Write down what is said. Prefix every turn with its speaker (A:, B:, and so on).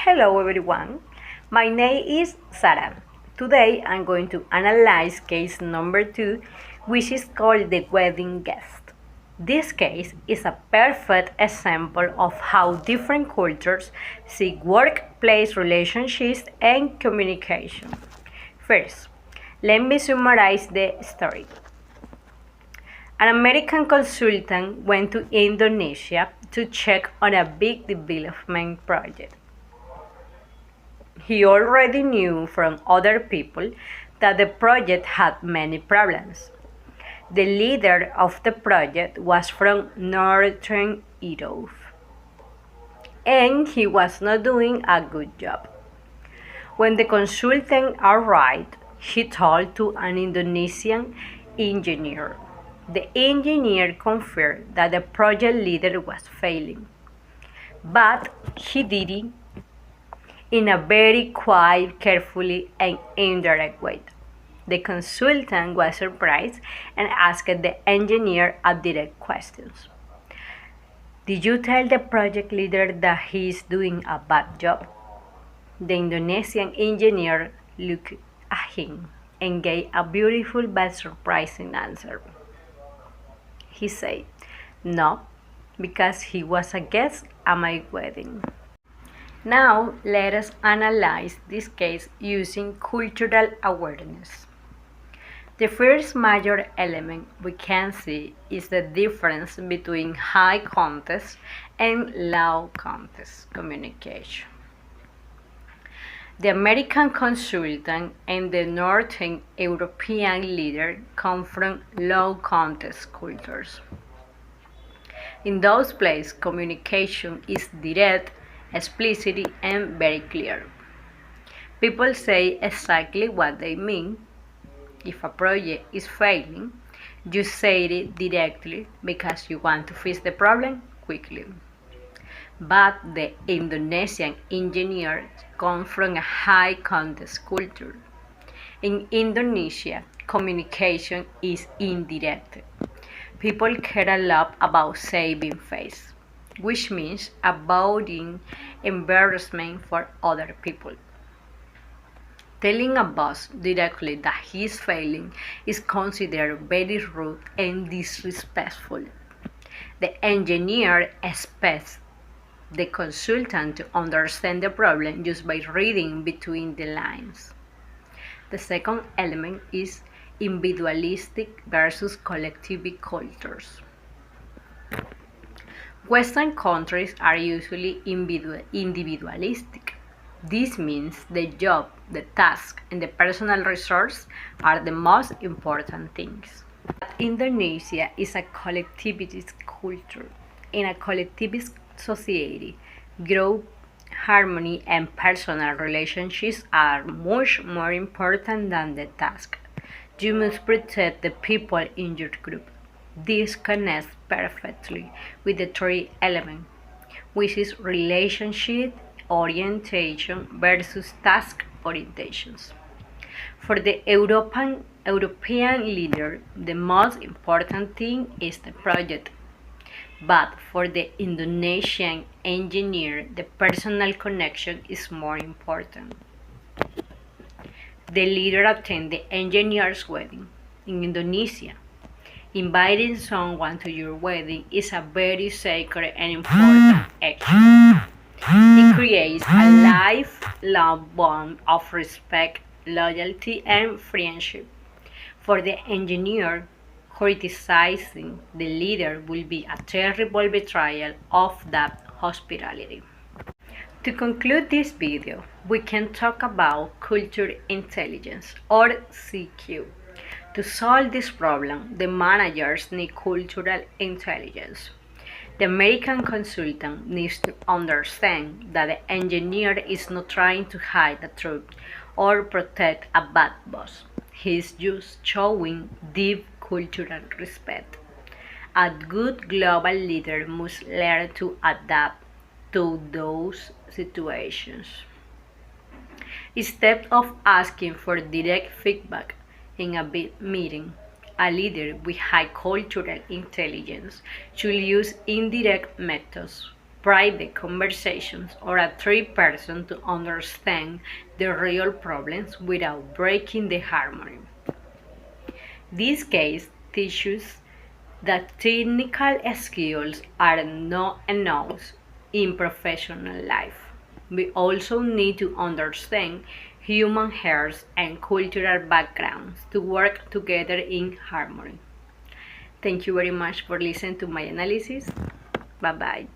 A: Hello everyone, my name is Sara. Today I'm going to analyze case number 2, which is called the wedding guest. This case is a perfect example of how different cultures see workplace relationships and communication. First, let me summarize the story. An American consultant went to Indonesia to check on a big development project. He already knew from other people that the project had many problems. The leader of the project was from Northern Europe, and he was not doing a good job. When the consultant arrived, he told to an Indonesian engineer. The engineer confirmed that the project leader was failing, but he did it in a very quiet, carefully, and indirect way. The consultant was surprised and asked the engineer a direct questions. Did you tell the project leader that he is doing a bad job? The Indonesian engineer looked at him and gave a beautiful but surprising answer. He said, "No, because he was a guest at my wedding." Now, let us analyze this case using cultural awareness. The first major element we can see is the difference between high context and low context communication. The American consultant and the Northern European leader come from low context cultures. In those places, communication is direct, explicit, and very clear. People say exactly what they mean. If a project is failing, you say it directly because you want to fix the problem quickly. But the Indonesian engineers come from a high context culture. In Indonesia, communication is indirect. People care a lot about saving face, which means avoiding embarrassment for other people. Telling a boss directly that he is failing is considered very rude and disrespectful. The engineer expects the consultant to understand the problem just by reading between the lines. The second element is individualistic versus collectivist cultures. Western countries are usually individualistic. This means the job, the task, and the personal resource are the most important things. But Indonesia is a collectivist culture. In a collectivist society, growth, harmony, and personal relationships are much more important than the task. You must protect the people in your group. This connects perfectly with the third element, which is relationship orientation versus task orientations. For the European leader, the most important thing is the project. But for the Indonesian engineer, the personal connection is more important. The leader attended the engineer's wedding in Indonesia. Inviting someone to your wedding is a very sacred and important action. It creates a lifelong bond of respect, loyalty, and friendship. For the engineer, criticizing the leader will be a terrible betrayal of that hospitality. To conclude this video, we can talk about cultural intelligence or CQ. To solve this problem, the managers need cultural intelligence. The American consultant needs to understand that the engineer is not trying to hide the truth or protect a bad boss. He is just showing deep cultural respect. A good global leader must learn to adapt to those situations. Instead of asking for direct feedback in a big meeting, a leader with high cultural intelligence should use indirect methods private conversations or a third person to understand the real problems without breaking the harmony. This case teaches that technical skills are not enough in professional life. We also need to understand human hearts and cultural backgrounds to work together in harmony. Thank you very much for listening to my analysis. Bye bye.